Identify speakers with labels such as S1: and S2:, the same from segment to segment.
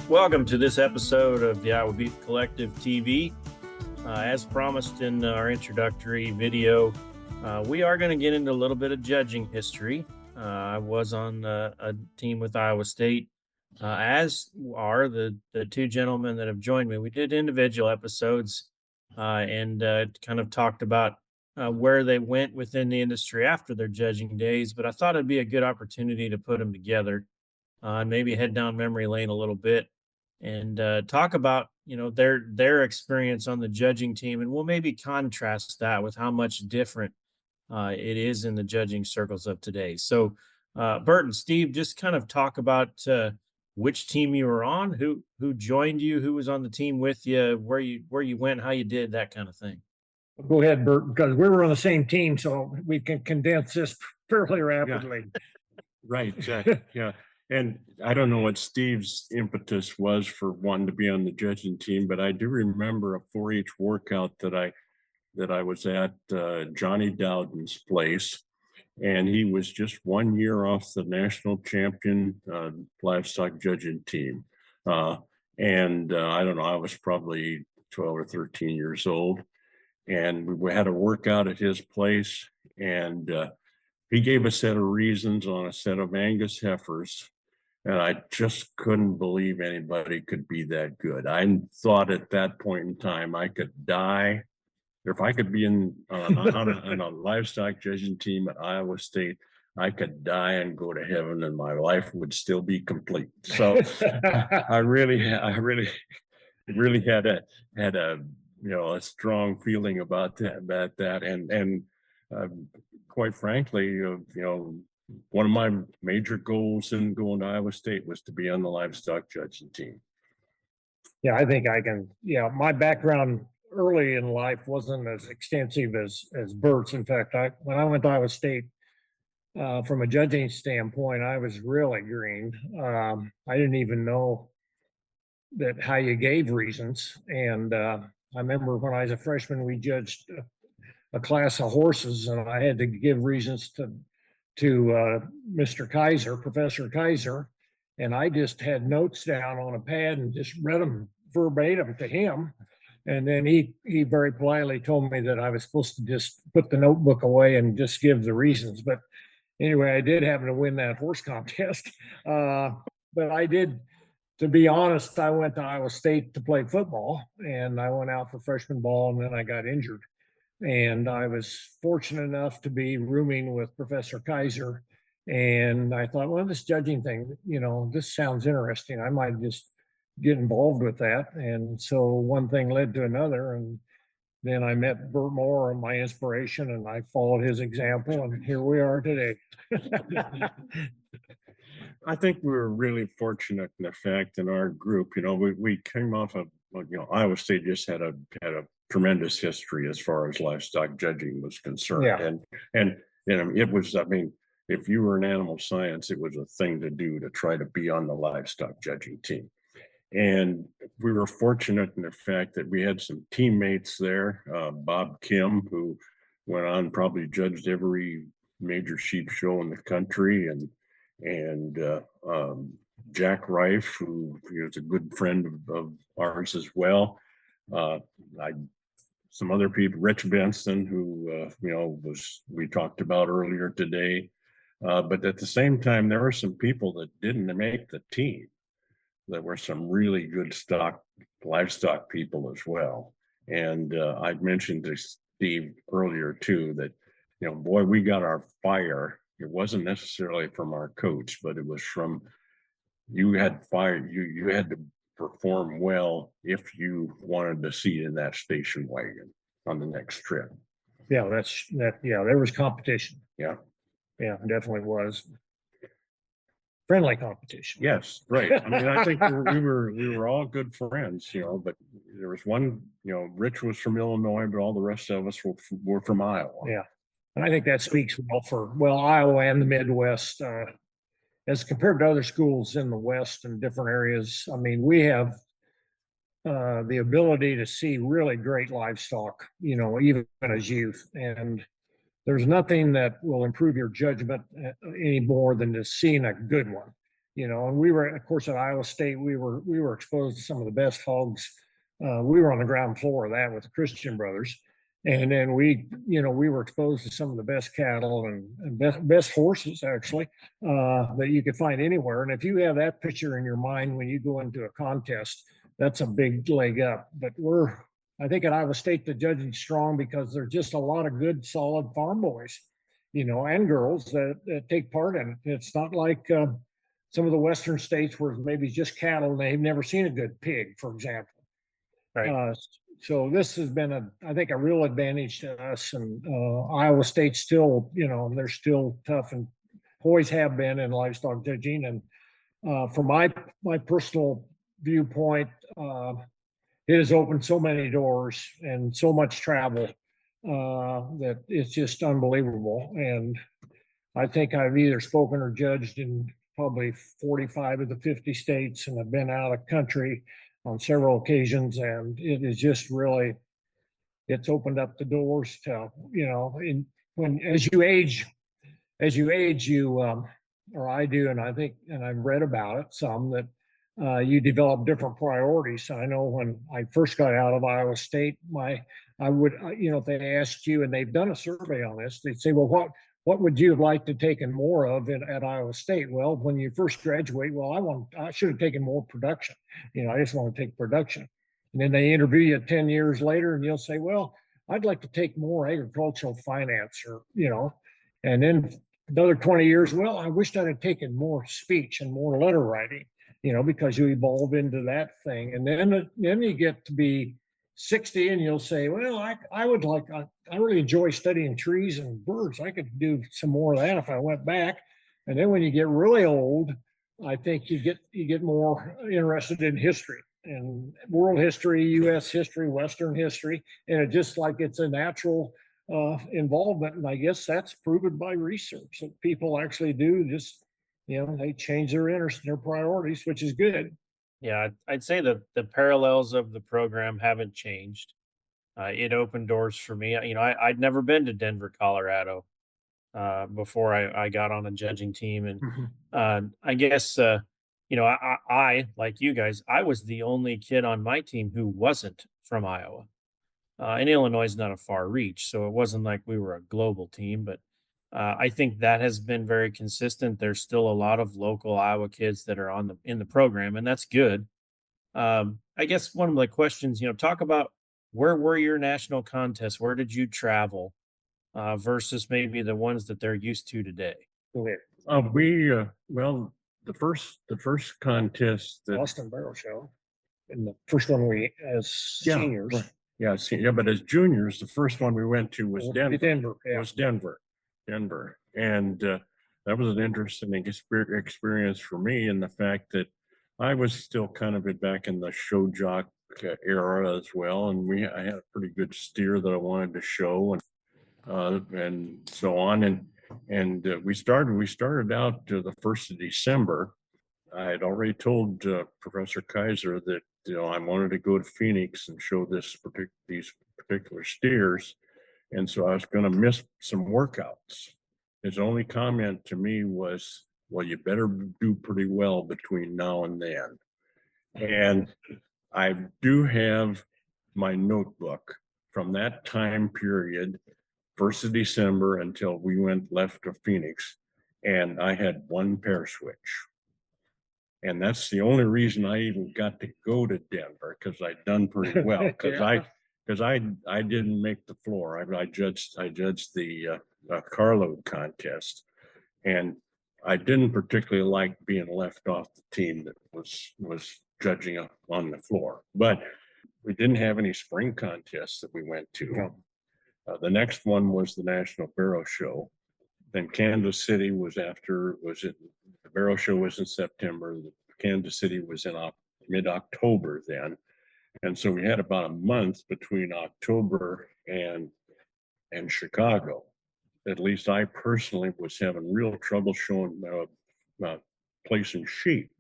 S1: Welcome to this episode of the Iowa Beef Collective TV. As promised in our introductory video, we are going to get into a little bit of judging history. I was on a team with Iowa State, as are the two gentlemen that have joined me. We did individual episodes and kind of talked about where they went within the industry after their judging days, but I thought it'd be a good opportunity to put them together and maybe head down memory lane a little bit and talk about their experience on the judging team, and we'll maybe contrast that with how much different it is in the judging circles of today. So Bert and Steve, just kind of talk about which team you were on, who joined you, who was on the team with you, where you went, how you did, that kind of thing.
S2: Go ahead, Bert, because we were on the same team, so we can condense this fairly rapidly.
S3: Right. Yeah. And I don't know what Steve's impetus was for wanting to be on the judging team, but I do remember a 4-H workout that I was at Johnny Dowden's place, and he was just 1 year off the national champion livestock judging team. And I don't know, I was probably 12 or 13 years old, and we had a workout at his place, and he gave a set of reasons on a set of Angus heifers. And I just couldn't believe anybody could be that good. I thought at that point in time I could die. If I could be on a livestock judging team at Iowa State, I could die and go to heaven, and my life would still be complete. So I really had a strong feeling about that, and quite frankly, one of my major goals in going to Iowa State was to be on the livestock judging team.
S2: Yeah, I think I can. Yeah, my background early in life wasn't as extensive as Bert's. In fact, when I went to Iowa State, from a judging standpoint, I was really green. I didn't even know that how you gave reasons. And I remember when I was a freshman, we judged a class of horses, and I had to give reasons to Mr. Kaiser, Professor Kaiser, and I just had notes down on a pad and just read them verbatim to him. And then he very politely told me that I was supposed to just put the notebook away and just give the reasons. But anyway, I did happen to win that horse contest. But I did, to be honest, I went to Iowa State to play football, and I went out for freshman ball, and then I got injured. And I was fortunate enough to be rooming with Professor Kaiser. And I thought, well, this judging thing, this sounds interesting. I might just get involved with that. And so one thing led to another. And then I met Bert Moore, my inspiration, and I followed his example. And here we are today.
S3: I think we were really fortunate in the fact in our group, we came off of, Iowa State just had a tremendous history as far as livestock judging was concerned.
S2: Yeah.
S3: And it was, if you were in animal science, it was a thing to do to try to be on the livestock judging team. And we were fortunate in the fact that we had some teammates there, Bob Kim, who went on, probably judged every major sheep show in the country, and Jack Rife, who is a good friend of ours as well. Some other people, Rich Benson, who we talked about earlier today. But at the same time, there were some people that didn't make the team that were some really good livestock people as well. And I mentioned to Steve earlier too that, boy, we got our fire. It wasn't necessarily from our coach, but it was from, you had fire. You had to perform well if you wanted to seat in that station wagon on the next trip.
S2: Yeah, there was competition.
S3: Yeah,
S2: definitely was friendly competition.
S3: Yes, right. I mean, I think we were all good friends, but there was one, Rich was from Illinois, but all the rest of us were from Iowa.
S2: Yeah, and I think that speaks well for Iowa and the Midwest. As compared to other schools in the West and different areas, I mean, we have the ability to see really great livestock, even as youth. And there's nothing that will improve your judgment any more than just seeing a good one. And we were, of course, at Iowa State, we were exposed to some of the best hogs. We were on the ground floor of that with the Christian brothers. And then we were exposed to some of the best cattle and best horses, actually, that you could find anywhere. And if you have that picture in your mind when you go into a contest, that's a big leg up. But I think at Iowa State, the judging's strong because there's just a lot of good, solid farm boys, and girls that take part in it. It's not like some of the Western states where maybe just cattle and they've never seen a good pig, for example.
S1: Right.
S2: So this has been I think a real advantage to us. And Iowa State still, they're still tough and always have been in livestock judging. And from my personal viewpoint, it has opened so many doors and so much travel that it's just unbelievable. And I think I've either spoken or judged in probably 45 of the 50 states, and have been out of country on several occasions. And it is just really, it's opened up the doors to, as you age, or I do, and I think, and I've read about it some, that you develop different priorities. I know when I first got out of Iowa State, I would, if they asked you, and they've done a survey on this, they'd say, well, what would you have liked to taken more of at Iowa State? Well, when you first graduate, well, I should have taken more production. I just want to take production. And then they interview you 10 years later, and you'll say, well, I'd like to take more agricultural finance, or, and then another 20 years, well, I wished I'd have taken more speech and more letter writing, because you evolve into that thing. And then you get to be 60 and you'll say, well, I really enjoy studying trees and birds. I could do some more of that if I went back. And then when you get really old, I think you get more interested in history and world history, U.S. history, Western history. And it just like it's a natural involvement. And I guess that's proven by research that people actually do just, they change their interest and their priorities, which is good.
S1: Yeah, I'd say that the parallels of the program haven't changed. It opened doors for me. I'd never been to Denver, Colorado, before I got on a judging team, and
S2: Mhm.
S1: I guess like you guys, I was the only kid on my team who wasn't from Iowa. And Illinois is not a far reach, so it wasn't like we were a global team. But I think that has been very consistent. There's still a lot of local Iowa kids that are in the program, and that's good. I guess one of the questions, talk about where were your national contests? Where did you travel versus maybe the ones that they're used to today?
S2: Okay.
S3: Well, the first contest that,
S2: Boston Barrel Show. And the first one as
S3: yeah,
S2: seniors.
S3: right. Yeah, but as juniors, the first one we went to was Denver.
S2: Yeah.
S3: Was Denver. And that was an interesting experience for me, in the fact that I was still kind of back in the show jock era as well. And I had a pretty good steer that I wanted to show, and so on. And we started out the 1st of December. I had already told Professor Kaiser that I wanted to go to Phoenix and show these particular steers, and so I was going to miss some workouts. His only comment to me was, "Well, you better do pretty well between now and then." And I do have my notebook from that time period, 1st of December until we left to Phoenix, and I had one pair switch. And that's the only reason I even got to go to Denver, because I'd done pretty well. Because
S2: Yeah.
S3: I didn't make the floor. I judged the carload contest, and I didn't particularly like being left off the team that was judging up on the floor. But we didn't have any spring contests that we went to.
S2: No.
S3: The next one was the National Barrel Show. Then Kansas City the Barrel Show was in September. Kansas City was in mid-October then. And so we had about a month between October and Chicago. At least I personally was having real trouble showing placing sheep.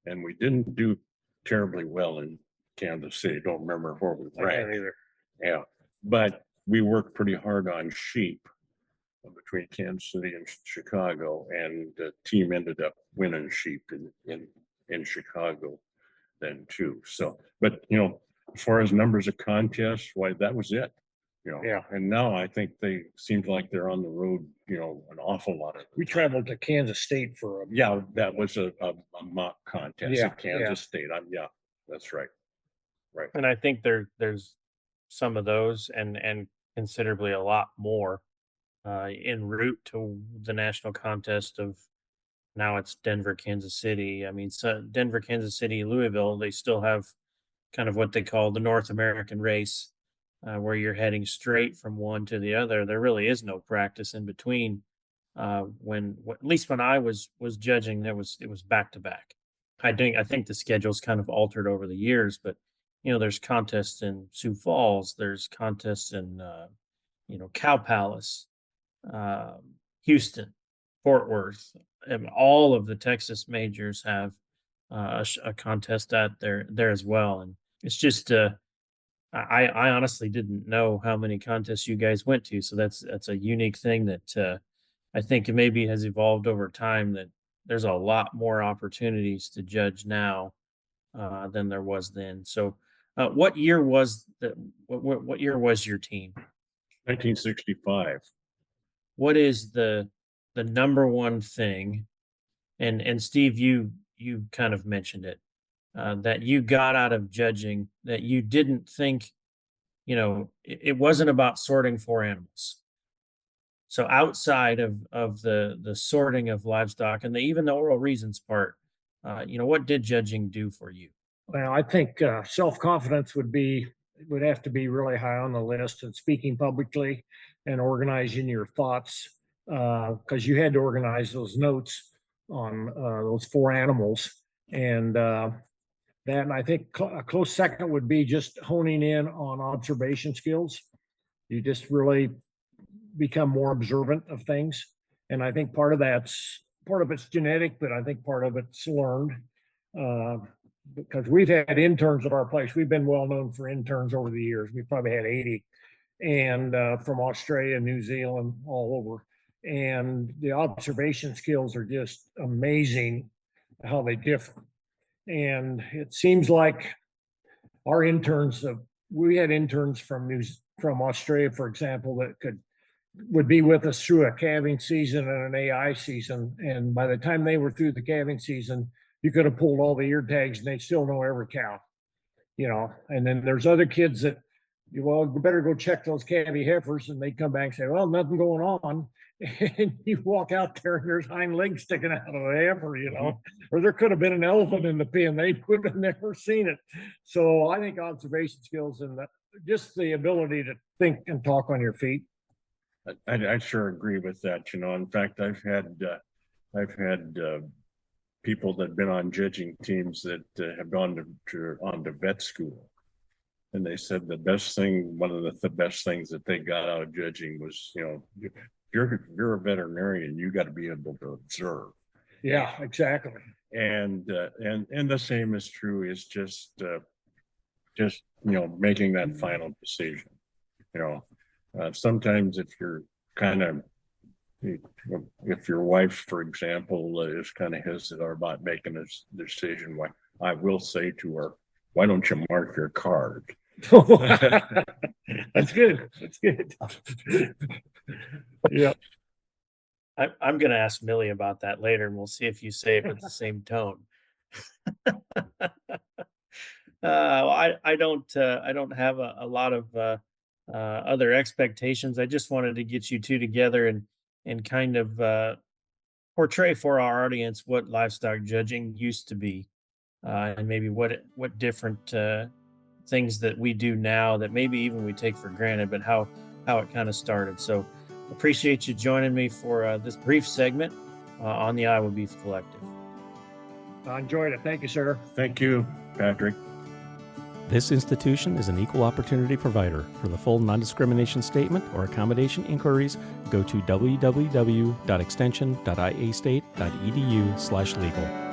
S3: And we didn't do terribly well in Kansas City. Don't remember where we
S2: I can't
S3: ranked.
S2: either.
S3: Yeah, but we worked pretty hard on sheep. between Kansas City and Chicago, and the team ended up winning sheep in Chicago then too. So, but as far as numbers of contests, why, that was it.
S2: Yeah.
S3: And now I think they seemed like they're on the road, an awful lot of the
S2: We
S3: time.
S2: traveled to Kansas State for a,
S3: Yeah, that was a mock contest
S2: Yeah,
S3: at Kansas State. Yeah, that's right. Right.
S1: And I think there's some of those and considerably a lot more en route to the national contest of now it's Denver, Kansas City. I mean, so Denver, Kansas City, Louisville, they still have kind of what they call the North American race, where you're heading straight from one to the other. There really is no practice in between. At least when I was judging, it was back to back. I think the schedule's kind of altered over the years, but there's contests in Sioux Falls, there's contests in Cow Palace, Houston, Fort Worth. And all of the Texas majors have a contest out there as well, and it's just I honestly didn't know how many contests you guys went to, so that's a unique thing that I think it maybe has evolved over time. That there's a lot more opportunities to judge now than there was then. So, what year was the what year was your team?
S3: 1965.
S1: What is the number one thing? And Steve, you kind of mentioned it, that you got out of judging that you didn't think, it wasn't about sorting for animals. So outside of the sorting of livestock and even the oral reasons part, what did judging do for you?
S2: well, I think self-confidence would have to be really high on the list, and speaking publicly and organizing your thoughts, because you had to organize those notes on those four animals. And then I think a close second would be just honing in on observation skills. You just really become more observant of things. And I think part of it's genetic, but I think part of it's learned. Because we've had interns at our place. We've been well known for interns over the years. We probably had 80, and from Australia, New Zealand, all over. And the observation skills are just amazing how they differ. And it seems like our interns, we had interns from Australia, for example, that would be with us through a calving season and an AI season. And by the time they were through the calving season, you could have pulled all the ear tags and they still know every cow, And then there's other kids that, well, you better go check those calvy heifers, and they come back and say, well, nothing going on. And you walk out there and there's hind legs sticking out of the heifer, or there could have been an elephant in the pen. They would have never seen it. So I think observation skills and just the ability to think and talk on your feet.
S3: I sure agree with that. In fact, I've had people that have been on judging teams that have gone on to vet school, and they said one of the best things that they got out of judging was, if you're a veterinarian, you got to be able to observe.
S2: Yeah, exactly.
S3: And the same is true is just making that final decision. Sometimes if you're if your wife, for example, is kind of hesitant about making a decision, I will say to her, why don't you mark your card?
S2: That's good. That's good. Yeah.
S1: I'm going to ask Millie about that later, and we'll see if you say it with the same tone. I don't have a lot of other expectations. I just wanted to get you two together and kind of portray for our audience what livestock judging used to be, and maybe what different things that we do now that maybe even we take for granted, but how it kind of started. So appreciate you joining me for this brief segment on the Iowa Beef Collective.
S2: I enjoyed it. Thank you, sir.
S3: Thank you, Patrick.
S4: This institution is an equal opportunity provider. For the full non-discrimination statement or accommodation inquiries, go to www.extension.iastate.edu/legal.